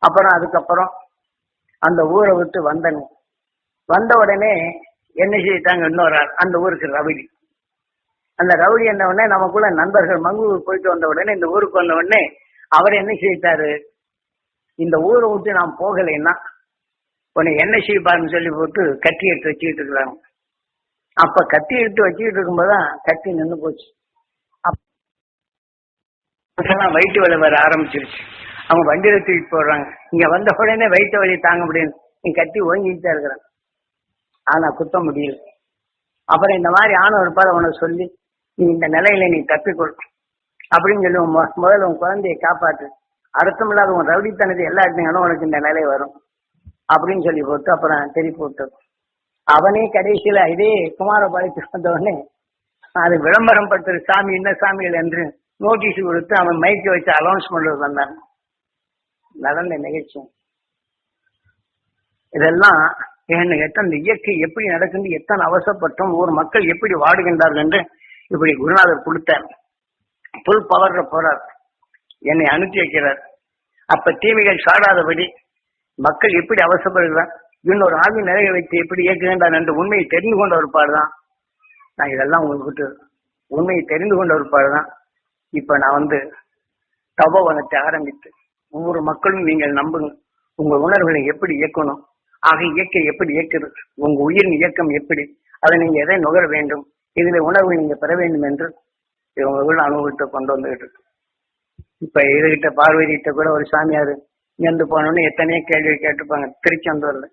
அப்புறம் அதுக்கப்புறம் அந்த ஊரை விட்டு வந்தேன். வந்த உடனே என்ன செய்யிட்டாங்க, இன்னொரு ஆள் அந்த ஊருக்கு ரவுடி. அந்த ரவுடி என்ன உடனே நமக்குள்ள நண்பர்கள் மங்களூர் போயிட்டு வந்த உடனே இந்த ஊருக்கு வந்த உடனே அவர் என்ன செய்யிட்டாரு, இந்த ஊரை விட்டு நான் போகலைன்னா உன்னை என்ன செய்வாருன்னு சொல்லி போட்டு கட்டி எடுத்து வச்சுக்கிட்டு இருக்கிறாங்க. அப்ப கத்தி எடுத்து வச்சுக்கிட்டு இருக்கும்போதுதான் கத்தி நின்று போச்சு. அப்பெல்லாம் வயிற்று வலி வர ஆரம்பிச்சிருச்சு. அவங்க வண்டியில தூக்கிட்டு போடுறாங்க. இங்க வந்த உடனே வயிற்று வலி தாங்க முடியும், நீ கத்தி ஓங்கிட்டு தான் இருக்கிறான். ஆனா குத்த முடியல. அப்புறம் இந்த மாதிரி ஆன ஒரு பாதை உனக்கு சொல்லி நீ இந்த நிலையில நீ தப்பிக்கொள் அப்படின்னு சொல்லி முதல்ல உன் குழந்தையை காப்பாற்று, அர்த்தமில்லாத உன் ரவுடித்தனத்தை எல்லா இடத்துங்களும் உனக்கு இந்த நிலை வரும் அப்படின்னு சொல்லி போட்டு அப்புறம் திருப்பி போட்டு அவனே கடைசியில இதே குமாரபாளையத்துக்கு வந்தவொடனே அது விளம்பரம் படுத்துற சாமி என்ன சாமிகள் என்று நோட்டீஸ் கொடுத்து அவன் மைக்க வச்சு அலௌன்ஸ் பண்றது வந்தான். நடந்த நிகழ்ச்சி இதெல்லாம் என்ன கேட்ட அந்த இயற்கை எப்படி நடக்குது, எத்தனை அவசரப்பட்டோம், ஊர் மக்கள் எப்படி வாடுகின்றார்கள் என்று இப்படி குருநாதர் கொடுத்தார். புல் பவர்ல போறார், என்னை அனுப்பி வைக்கிறார். அப்ப தீமைகள் சாடாதபடி மக்கள் எப்படி அவசரப்படுகிறார், இன்னொரு ஆவி நிறைய வைத்து எப்படி இயக்குகின்றார் என்ற உண்மையை தெரிந்து கொண்ட ஒரு பாடுதான். நான் இதெல்லாம் உங்களுக்கு உண்மையை தெரிந்து கொண்ட ஒரு பாடுதான். இப்ப நான் வந்து தபோவனத்தை ஆரம்பித்து ஒவ்வொரு மக்களும் நீங்கள் நம்புங்க, உங்க உணர்வுகளை எப்படி இயக்கணும், ஆக இயக்க எப்படி இயக்குறது, உங்க உயிரின் இயக்கம் எப்படி, அதை நீங்க எதை நுகர வேண்டும், இதுல உணர்வு நீங்க பெற வேண்டும் என்று உங்களுக்குள்ள அனுபவத்தை கொண்டு வந்துகிட்டு இருக்கு. இப்ப இதுகிட்ட பார்வதிகிட்ட கூட ஒரு சாமியார் இங்கிருந்து போனோன்னு எத்தனையோ கேள்வி கேட்டுப்பாங்க திருச்செந்தூர்ல.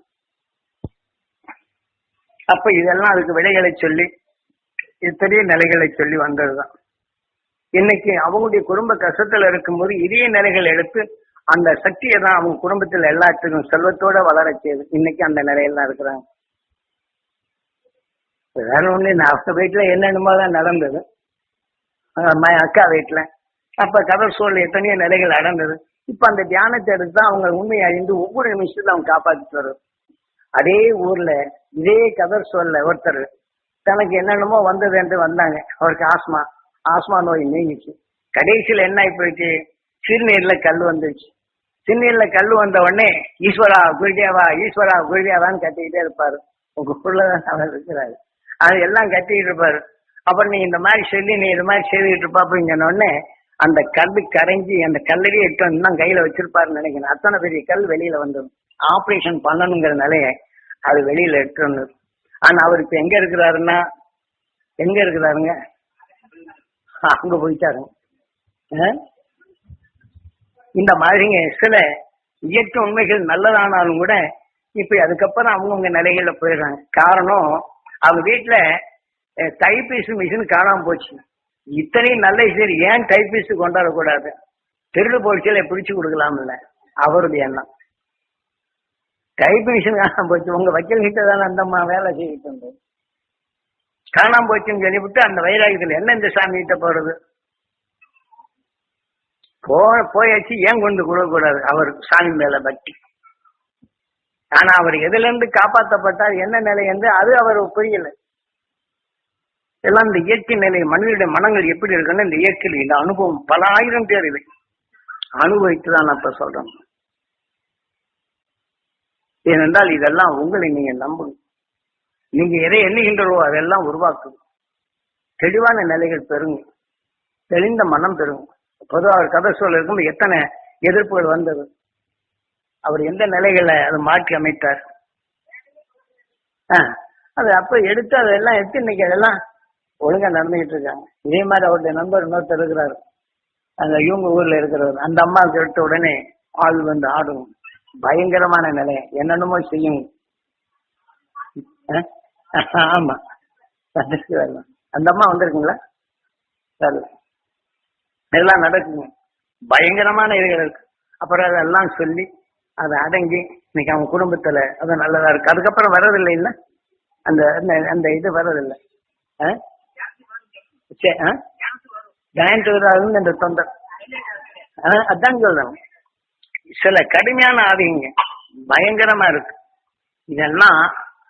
அப்ப இதெல்லாம் அதுக்கு விடைகளை சொல்லி எத்தனையோ நிலைகளை சொல்லி வந்ததுதான். இன்னைக்கு அவங்களுடைய குடும்ப கஷ்டத்துல இருக்கும்போது இதே நிலைகள் எடுத்து அந்த சக்தியை தான் அவங்க குடும்பத்தில் எல்லாத்துக்கும் செல்வத்தோட வளர செய்யுது. இன்னைக்கு அந்த நிலையில தான் இருக்கிறாங்க. வேற ஒண்ணு இல்லை, அவங்க வீட்டுல என்னென்னமோ தான் நடந்தது. அக்கா வீட்டுல அப்ப கதர் சூழல் எத்தனையோ நிலைகள் அடர்ந்தது. இப்ப அந்த தியானத்தை எடுத்து தான் அவங்க உண்மையை அறிந்து ஒவ்வொரு நிமிஷத்துல அவங்க காப்பாற்றிட்டு வருது. அதே ஊர்ல இதே கதர் சூழல்ல ஒருத்தர் தனக்கு என்னென்னமோ வந்தது என்று வந்தாங்க. அவருக்கு ஆஸ்மா நோய் நீங்கிச்சு. கடைசியில் என்ன ஆகி போயிடுச்சு, சிறுநீர்ல கல் வந்துருச்சு. சிறுநீர்ல கல் வந்த உடனே ஈஸ்வரா குருதேவா ஈஸ்வரா குருதேவான்னு கத்திக்கிட்டே இருப்பாரு. உங்களுக்குள்ளதான் அவர் இருக்கிறாரு, அது எல்லாம் கத்திக்கிட்டு இருப்பாரு. அப்புறம் நீ இந்த மாதிரி சொல்லி நீ இது மாதிரி செய்துகிட்டு இருப்பா அப்படிங்கிற உடனே அந்த கல் கரைஞ்சி அந்த கல்லடியே எட்டு வந்து கையில வச்சிருப்பாருன்னு நினைக்கிறேன். அத்தனை பெரிய கல் வெளியில வந்தது. ஆபரேஷன் பண்ணணுங்கிற நிலைய அது வெளியில எடுத்து வந்தது. ஆனா அவர் இப்ப எங்க இருக்கிறாருன்னா அங்க போயிட்டாருங்க. இந்த மாதிரிங்க சில இயற்கை உண்மைகள் நல்லதானாலும் கூட இப்ப அதுக்கப்புறம் அவங்கவுங்க நிலைகள்ல போயிடுறாங்க. காரணம் அவங்க வீட்டுல டைபீஸ் மிஷின் காணாம போச்சு. இத்தனையும் நல்ல சரி ஏன் டைபீஸ் கொண்டாடக்கூடாது, திருடு போச்சுல பிடிச்சு கொடுக்கலாம் இல்ல, அவருடைய எண்ணம். டைப் மிஷின் காணாம போச்சு, உங்க வக்கீல் கிட்ட தானே அந்தம்மா வேலை செய்யிட்டு இருந்தது, காணாம போச்சுன்னு சொல்லிவிட்டு அந்த வைராகியத்தில் என்ன இந்த சாமி கிட்ட போறது, போயாச்சு ஏன் கொண்டு கொடுக்கக்கூடாது. அவர் சாமி மேல பக்தி. ஆனா அவர் எதுல இருந்து காப்பாற்றப்பட்டார் என்ன நிலை என்று அது அவர் புரியல. எல்லாம் இந்த இயற்கை நிலை, மனிதனுடைய மனங்கள் எப்படி இருக்குன்னு இந்த இயற்கையில் இந்த அனுபவம் பல ஆயிரம் பேர் இதை அனுபவித்துதான் நான் இப்ப சொல்றேன். ஏனென்றால் இதெல்லாம் உங்களை நீங்க நம்பணும். நீங்க எதை எண்ணுகின்றோ அதெல்லாம் உருவாக்கும். தெளிவான நிலைகள் பெறுங்க, தெளிந்த மனம் பெறுங்க. பொதுவாக அவர் கதை சொல்ல இருக்கும்போது எத்தனை எதிர்ப்புகள் வந்தது, அவர் எந்த நிலைகளை அதை மாற்றி அமைத்தார். அது அப்ப எடுத்து அதெல்லாம் எடுத்து இன்னைக்கு அதெல்லாம் ஒழுங்கா நடந்துகிட்டு இருக்காங்க. இதே மாதிரி அவருடைய நண்பர் இன்னொருத்தர் இருக்கிறாரு, அங்க இவங்க ஊர்ல இருக்கிறவர். அந்த அம்மாவுக்கு எடுத்த உடனே ஆள் வந்து ஆடும், பயங்கரமான நிலை, என்னென்னமோ செய்யும். ஆமா அந்த அம்மா வந்திருக்குங்களா, எல்லாம் நடக்குங்க, பயங்கரமான இதுகள் இருக்கு. அப்புறம் அதெல்லாம் சொல்லி அதை அடங்கி இன்னைக்கு அவங்க குடும்பத்துல அது நல்லதா இருக்கு. அதுக்கப்புறம் வர்றதில்லை இல்ல, அந்த அந்த இது வர்றதில்லை. இந்த தொண்டர் அதான் சொல்றாங்க. சில கடுமையான ஆதிங்க பயங்கரமா இருக்கு. இதெல்லாம்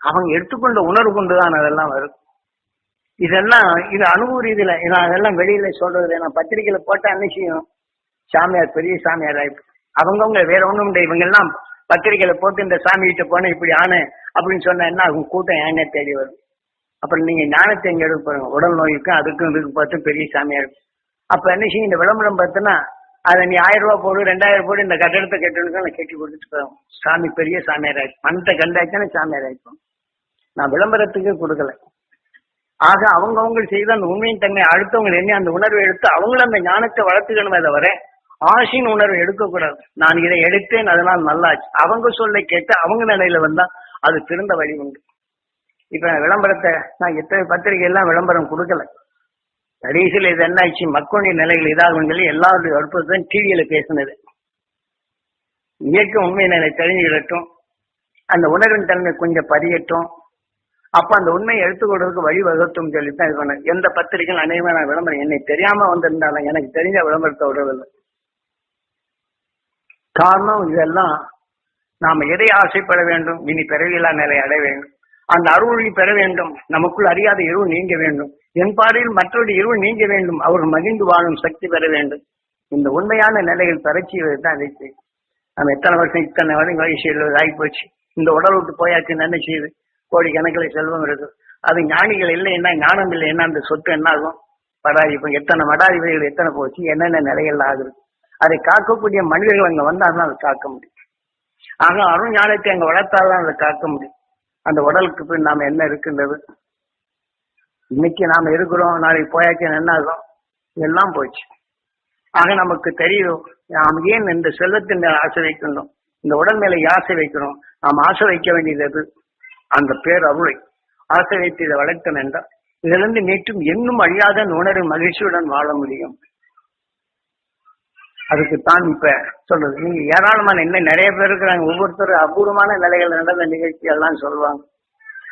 அவங்க எடுத்துக்கொண்ட உணர்வு கொண்டுதான் அதெல்லாம் வரும். இதெல்லாம் இது அனுபவ ரீதியில நான் அதெல்லாம் வெளியில சொல்றது. நான் பத்திரிகையில போட்ட அன்னைக்கும் சாமியார் பெரிய சாமியார் ஆயிடுச்சு. அவங்கவுங்க வேற ஒண்ணும் இல்லை. இவங்க எல்லாம் பத்திரிகையில போட்டு இந்த சாமி கிட்ட போன இப்படி ஆன அப்படின்னு சொன்னா என்ன ஆகும், கூட்டம் ஏனே தேடி வரும். அப்புறம் நீங்க ஞானத்தை எங்க எடுக்க போறீங்க, உடல் நோய்க்கும் அதுக்கும் இதுக்கு பார்த்து பெரிய சாமியார். அப்ப என்ன செய்யும், இந்த விளம்பரம் பார்த்தோன்னா அதை நீ 1000 ரூபாய் போடு 2000 போடு இந்த கட்டடத்தை கட்டணுக்கு நான் கட்டி கொடுத்துட்டு போவோம். சாமி பெரிய சாமியார் ஆயிடுச்சு, மனத்தை கண்டாச்சுன்னா சாமியார் ஆயிடுச்சோம். நான் விளம்பரத்துக்கு கொடுக்கல. ஆக அவங்க செய்த அந்த உண்மையின் தன்மை அடுத்தவங்க என்ன அந்த உணர்வை எடுத்து அவங்களும் அந்த ஞானத்தை வளர்த்துக்கணுமே தவிர ஆசையின் உணர்வை எடுக்கக்கூடாது. நான் இதை எடுத்தேன் அதனால் நல்லாச்சு, அவங்க சொல்ல கேட்டு அவங்க நிலையில வந்தா அது திருந்த வழி உண்டு. இப்ப விளம்பரத்தை நான் எத்தனை பத்திரிகை எல்லாம் விளம்பரம் கொடுக்கல. கடைசியில் இது என்ன ஆச்சு, மக்களுடைய நிலைகள் இதாகும் சொல்லி எல்லாருடைய வற்புறுத்தலும் டிவியில பேசினது. இயற்கை உண்மை நிலை தெரிஞ்சுக்கிடட்டும், அந்த உணர்வின் தன்மை கொஞ்சம் பதியட்டும், அப்ப அந்த உண்மையை எடுத்துக்கொள்றதுக்கு வழி வகுத்தும் சொல்லித்தான் இது பண்ண. எந்த பத்திரிகையும் அநேகமா நான் விளம்பரம் என்னை தெரியாம வந்திருந்தாலும் எனக்கு தெரிஞ்ச விளம்பரத்தை விடுறதில்லை. காரணம் இதெல்லாம் நாம எதை ஆசைப்பட வேண்டும், இனி பிறவியில்லா நிலை அடைய வேண்டும், அந்த அருளை பெற வேண்டும், நமக்குள் அறியாத இருள் நீங்க வேண்டும், என் பாதையில் மற்றொரு இருள் நீங்க வேண்டும், அவர்கள் மகிழ்ந்து வாழும் சக்தி பெற வேண்டும். இந்த உண்மையான நிலைகள் பெறச்சியது தான் அதை செய்யும். நம்ம எத்தனை வருஷம் இத்தனை வயசு ஆகி போச்சு, இந்த உடல் விட்டு போயாச்சு என்ன செய்யுது, கோடிக்கணக்கில் செல்வம் இருக்கு. அது ஞானிகள் இல்லைன்னா ஞானம் இல்லைன்னா அந்த சொத்து என்ன ஆகும், வடாதி. இப்ப எத்தனை வடாதிபதிகள் எத்தனை போச்சு, என்னென்ன நிலைகள் ஆகுது. அதை காக்கக்கூடிய மனிதர்கள் அங்க வந்தால்தான் அதை காக்க முடியும். ஆக அருள் ஞானத்தை அங்க வளர்த்தால்தான் அதை காக்க முடியும். அந்த உடலுக்கு பின் நாம என்ன இருக்கின்றது, இன்னைக்கு நாம இருக்கிறோம், நாளைக்கு போயாச்சு என்ன ஆகும், எல்லாம் போச்சு. ஆக நமக்கு தெரியும் நாம் ஏன் இந்த செல்வத்தின் மேல ஆசை வைக்கணும், இந்த உடல் மேல ஆசை வைக்கிறோம். நாம் ஆசை வைக்க வேண்டியது அந்த பேர் அருளை ஆசை வைத்து இதை வளர்த்தோம் என்றால் இதிலிருந்து நேற்றும் இன்னும் அழியாத உணர்வு மகிழ்ச்சியுடன் வாழ முடியும். அதுக்குத்தான் இப்ப சொல்றது. நீங்க ஏராளமான இன்னும் நிறைய பேர் இருக்கிறாங்க. ஒவ்வொருத்தரும் அபூர்வமான நிலைகள் நடந்த நிகழ்ச்சி எல்லாம் சொல்லுவாங்க.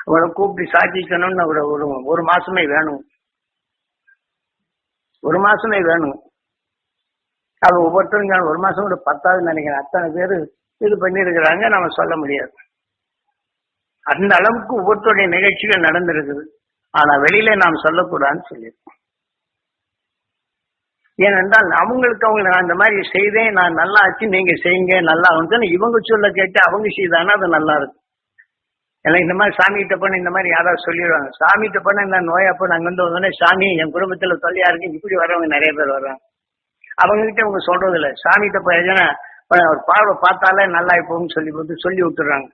அவளை கூப்பிட்டு சாட்சிக்கணும்னு ஒரு மாசமே வேணும், ஒரு மாசமே வேணும். அது ஒவ்வொருத்தரும் ஒரு மாசம் கூட 10வது நினைக்கிறேன். அத்தனை பேரு இது பண்ணிருக்கிறாங்க. நம்ம சொல்ல முடியாது. அந்த அளவுக்கு ஒவ்வொருத்தருடைய நிகழ்ச்சிகள் நடந்திருக்குது. ஆனா வெளியில நாம் சொல்லக்கூடாதுன்னு சொல்லியிருக்கோம். ஏனென்றால் அவங்களுக்கு நான் இந்த மாதிரி செய்தேன், நான் நல்லா ஆச்சு, நீங்க செய்யுங்க நல்லா வந்து இவங்க சொல்ல கேட்டு அவங்க செய்தானா அது நல்லா இருக்கும். ஏன்னா இந்த மாதிரி சாமிகிட்ட பண்ண இந்த மாதிரி யாராவது சொல்லிடுவாங்க. சாமிகிட்ட பண்ண இந்த நோயப்போ நாங்க வந்து வந்தோடனே சாமி என் குடும்பத்துல தொல்லையா இருக்கு இப்படி வர்றவங்க நிறைய பேர் வர்றாங்க. அவங்க கிட்ட அவங்க சொல்றது இல்லை. சாமிகிட்ட போயிடுச்சுன்னா ஒரு பார்வை பார்த்தாலே நல்லா இப்போன்னு சொல்லி விட்டுறாங்க.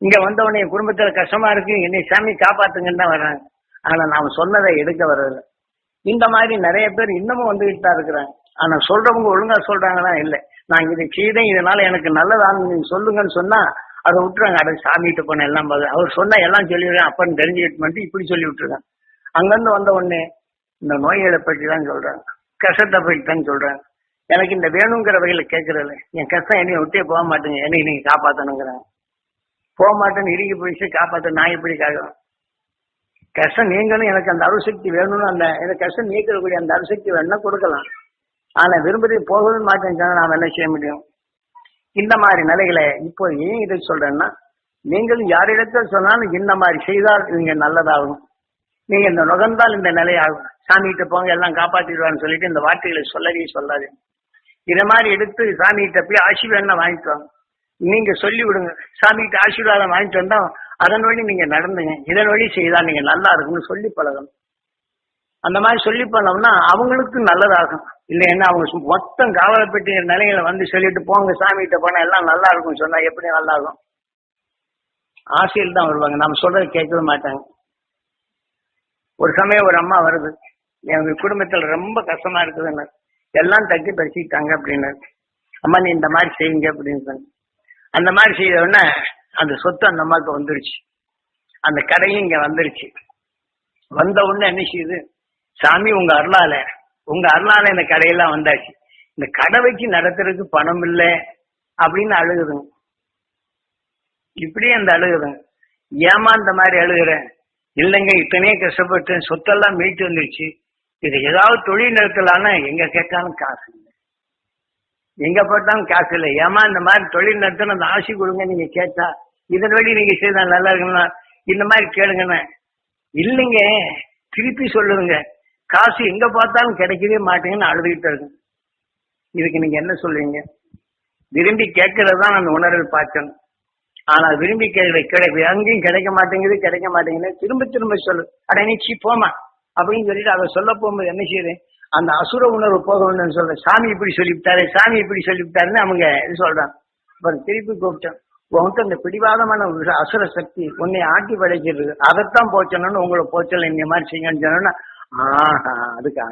இங்க வந்தவொடனே என் குடும்பத்துல கஷ்டமா இருக்கு, என்னை சாமி காப்பாத்துங்கன்னு தான் வர்றாங்க. ஆனா நாம சொன்னதை எடுக்க வர்றது. இந்த மாதிரி நிறைய பேர் இன்னமும் வந்துகிட்டு தான் இருக்கிறாங்க. ஆனா சொல்றவங்க ஒழுங்கா சொல்றாங்கன்னா இல்லை, நான் இதை செய்தேன் இதனால எனக்கு நல்லதான்னு நீங்க சொல்லுங்கன்னு சொன்னா அதை விட்டுறாங்க. அதை சாமிகிட்ட போன எல்லாம் அவர் சொன்னா எல்லாம் சொல்லிடுறேன் அப்பன்னு தெரிஞ்சுக்கிட்டு மட்டும் இப்படி சொல்லி விட்டுருக்காங்க. அங்கிருந்து வந்த உடனே இந்த நோய்களை பற்றி தான் சொல்றாங்க, கஷ்டத்தை பற்றி தான் சொல்றாங்க. எனக்கு இந்த வேணுங்கிற வகையில கேட்கறது, என் கஷ்டம் என்னைய விட்டே போக மாட்டேங்க, என்னை நீங்க காப்பாத்தணுங்கிறாங்க. போக மாட்டேன்னு இறுகி போயிடுச்சு, காப்பாற்ற நான் எப்படி காக்கலாம்? கஷ்டம் நீங்களும் எனக்கு அந்த அருசக்தி வேணும்னு அந்த கஷ்டம் நீக்கக்கூடிய அந்த அருசக்தி வேணும்னா கொடுக்கலாம். ஆனா விரும்புறது போகவே மாட்டேன்னு நாம என்ன செய்ய முடியும்? இந்த மாதிரி நிலைகளை இப்போ ஏன் இதை சொல்றேன்னா, நீங்களும் யாரிடத்தில் சொன்னாலும் இந்த மாதிரி செய்தால் நீங்க நல்லதாகும், நீங்க இந்த நுகர்ந்தால் இந்த நிலையாகும், சாமிகிட்ட போங்க எல்லாம் காப்பாற்றிடுவான்னு சொல்லிட்டு இந்த வார்த்தைகளை சொல்லவே சொல்லாது. இதை மாதிரி எடுத்து சாமிகிட்ட போய் ஆசீர்வாதம் வாங்கிட்டு வாங்க. நீங்க சொல்லி விடுங்க, சாமிகிட்ட ஆசீர்வாதம் வாங்கிட்டு வந்தா அதன் வழி நீங்க நடந்துங்க, இதன் வழி செய்தா நீங்க நல்லா இருக்கும்னு சொல்லி பழகணும். அந்த மாதிரி சொல்லி பண்ணோம்னா அவங்களுக்கு நல்லதாகும். இல்லைன்னா அவங்க மொத்தம் காவலப்பட்டி நிலைகளை வந்து சொல்லிட்டு போங்க சாமிகிட்ட போனா எல்லாம் நல்லா இருக்கும்னு சொன்னா எப்படி நல்லா இருக்கும்? ஆசையில் தான் வருவாங்க, நம்ம சொல்றது கேட்கவே மாட்டாங்க. ஒரு சமயம் ஒரு அம்மா வருது, எங்க குடும்பத்துல ரொம்ப கஷ்டமா இருக்குதுன்னு, எல்லாம் தட்டி பறிச்சுட்டாங்க அப்படின்னு, அம்மா நீ இந்த மாதிரி செய்யுங்க அப்படின்னு சொன்ன. அந்த மாதிரி செய்தோடனே அந்த சொத்து அந்த அம்மாவுக்கு வந்துருச்சு, அந்த கடையும் இங்க வந்துருச்சு. வந்த உடனே என்ன செய்யுது, சாமி உங்க அருளால இந்த கடையெல்லாம் வந்தாச்சு, இந்த கடை வச்சு நடத்துறதுக்கு பணம் இல்லை அப்படின்னு அழுகுதுங்க. இப்படியே அந்த அழுகுதுங்க. ஏமா இந்த மாதிரி அழுகுறேன்? இல்லைங்க இத்தனையே கஷ்டப்பட்டு சொத்தெல்லாம் மீட்டு வந்துருச்சு, இது ஏதாவது தொழில் நடத்தலான்னா எங்க கேட்டாலும் காசு இல்லை, எங்க போட்டாலும் காசு இல்லை. ஏமா இந்த மாதிரி தொழில் நடத்தணும் அந்த ஆசை கொடுங்க, நீங்க கேட்டா இதன் வழி நீங்க செய்தா நல்லா இருக்குன்னா இந்த மாதிரி கேளுங்கன்னு. இல்லைங்க திருப்பி சொல்லுங்க, காசு எங்க பார்த்தாலும் கிடைக்கவே மாட்டேங்குன்னு அழுதுகிட்டு இருக்கு. இதுக்கு நீங்க என்ன சொல்லுவீங்க? விரும்பி கேட்கறது தான் அந்த உணர்வு பார்க்கணும். ஆனா விரும்பி கிடைக்க அங்கேயும் கிடைக்க மாட்டேங்குது திரும்ப சொல்லு, அட நீச்சி போமா அப்படின்னு சொல்லிட்டு அதை சொல்ல போகும்போது என்ன செய்யுறேன், அந்த அசுர உணர்வு போகணும்னு சொல்ற, சாமி இப்படி சொல்லிவிட்டாருன்னு அவங்க இது சொல்றாங்க. அப்புறம் திருப்பி கூப்பிட்டேன், உங்கள்கிட்ட இந்த பிடிவாதமான அசுர சக்தி உன்னை ஆட்டி படைக்கிறது, அதைத்தான் போச்சணும்னு உங்களை போச்சல இந்த மாதிரி செய்யணும்னு சொன்னா ஆஹா அதுக்கா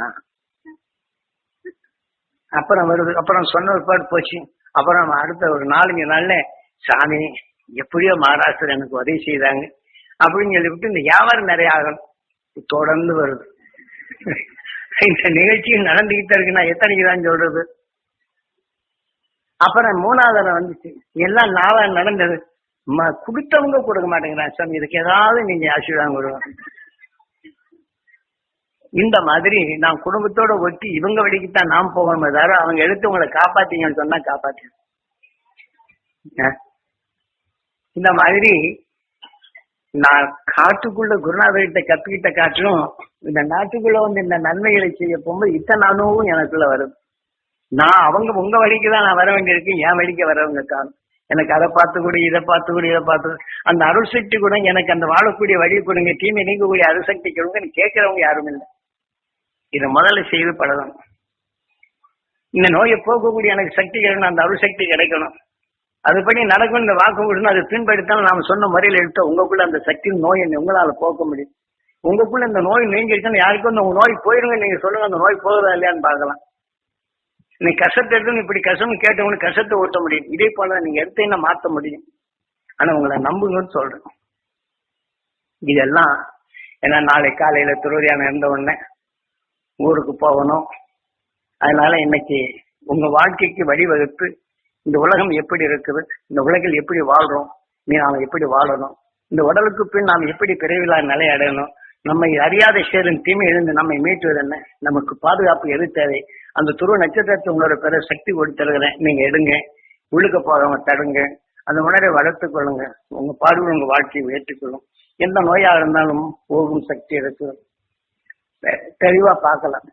அப்புறம் வருது. அப்புறம் சொன்ன பாட்டு போச்சு. அப்புறம் அடுத்த ஒரு 4 நாள்ல சாமி எப்படியோ மகாராஷ்டிரா எனக்கு உதவி செய்தாங்க அப்படின்னு சொல்லிவிட்டு இந்த வியாபாரம் நிறைய ஆகணும் தொடர்ந்து வருது. இந்த நிகழ்ச்சியும் நடந்துகிட்டே இருக்கு, நான் எத்தனைக்கு தான் சொல்றது. அப்புறம் 3வது வந்துச்சு, எல்லாம் நாளா நடந்தது, கொடுத்தவங்க கொடுக்க மாட்டேங்கிறான் சாமி, இதுக்கு ஏதாவது நீங்க ஆசீர்வாதம் கொடுவாங்க. இந்த மாதிரி நான் குடும்பத்தோட ஒட்டி இவங்க வழிக்குத்தான் நாம் போகணுமே தவிர அவங்க எடுத்து உங்களை காப்பாத்தீங்கன்னு சொன்னா காப்பாத்து. இந்த மாதிரி நான் காட்டுக்குள்ள குருநாதர்கிட்ட கத்துக்கிட்ட காட்டிலும் இந்த நாட்டுக்குள்ள வந்து இந்த நன்மைகளை செய்ய போகும்போது இத்தனை அனுபவம் எனக்குள்ள வருது. நான் உங்க வழிக்கு தான் நான் வர வேண்டியிருக்கு, என் வழிக்கு வரவங்க காணும். எனக்கு அதை பார்த்து இதை பார்த்து அந்த அருள்சக்தி கூட எனக்கு அந்த வாழக்கூடிய வழியை கொடுங்க, தீமை நீங்கக்கூடிய அருள்சக்தி கொடுங்க கேட்கிறவங்க யாரும் இல்லை. இதை முதல்ல செய்து பழகணும். இந்த நோயை போக்கக்கூடிய எனக்கு சக்தி கிடைக்கணும், அந்த அருள்சக்தி கிடைக்கணும், அதுபடி நடக்கும். இந்த வாக்கு விடணும், அதை பின்படுத்தாலும் நாம சொன்ன முறையில் எடுத்தோம் உங்களுக்குள்ள அந்த சக்தி நோயை உங்களால போக்க முடியும். உங்களுக்குள்ள இந்த நோய் நீங்கிருச்சுன்னு யாருக்கும் இந்த நோய் போயிருங்க நீங்க சொல்லுங்க, அந்த நோய் போகுதா இல்லையான்னு பார்க்கலாம். நீ கஷ்டத்தை எடுத்து இப்படி கஷ்டம் கேட்டவங்களுக்கு கஷ்டத்தை ஓட்ட முடியும். இதே போல நீங்க எடுத்தீங்கன்னா மாற்ற முடியும். ஆனா உங்களை நம்புங்கன்னு சொல்றேன். இதெல்லாம் ஏன்னா நாளை காலையில திருவதியான இருந்த உடனே ஊருக்கு போகணும். அதனால இன்னைக்கு உங்க வாழ்க்கைக்கு வழிவகுத்து இந்த உலகம் எப்படி இருக்குது, இந்த உலகில் எப்படி வாழ்றோம், நாம எப்படி வாழணும், இந்த உடலுக்கு பின் நாம் எப்படி பிறவிலா நிலை அடையணும், நம்மை அறியாத சேரும் தீமை எழுந்து நம்மை மீட்டுவது என்ன, நமக்கு பாதுகாப்பு எது தேவை, அந்த துருவ நட்சத்திரத்தை உங்களோட பெற சக்தி கொடுத்துருக்கிறேன், நீங்க எடுங்க, உள்ளுக்க போறவங்க தடுங்க, அந்த உணரை வளர்த்துக் கொள்ளுங்க, உங்க பாடுகள் உங்க வாழ்க்கையை ஏற்றுக்கொள்ளும். எந்த நோயாக இருந்தாலும் போகும் சக்தி இருக்கு, தெளிவா பார்க்கலாம்.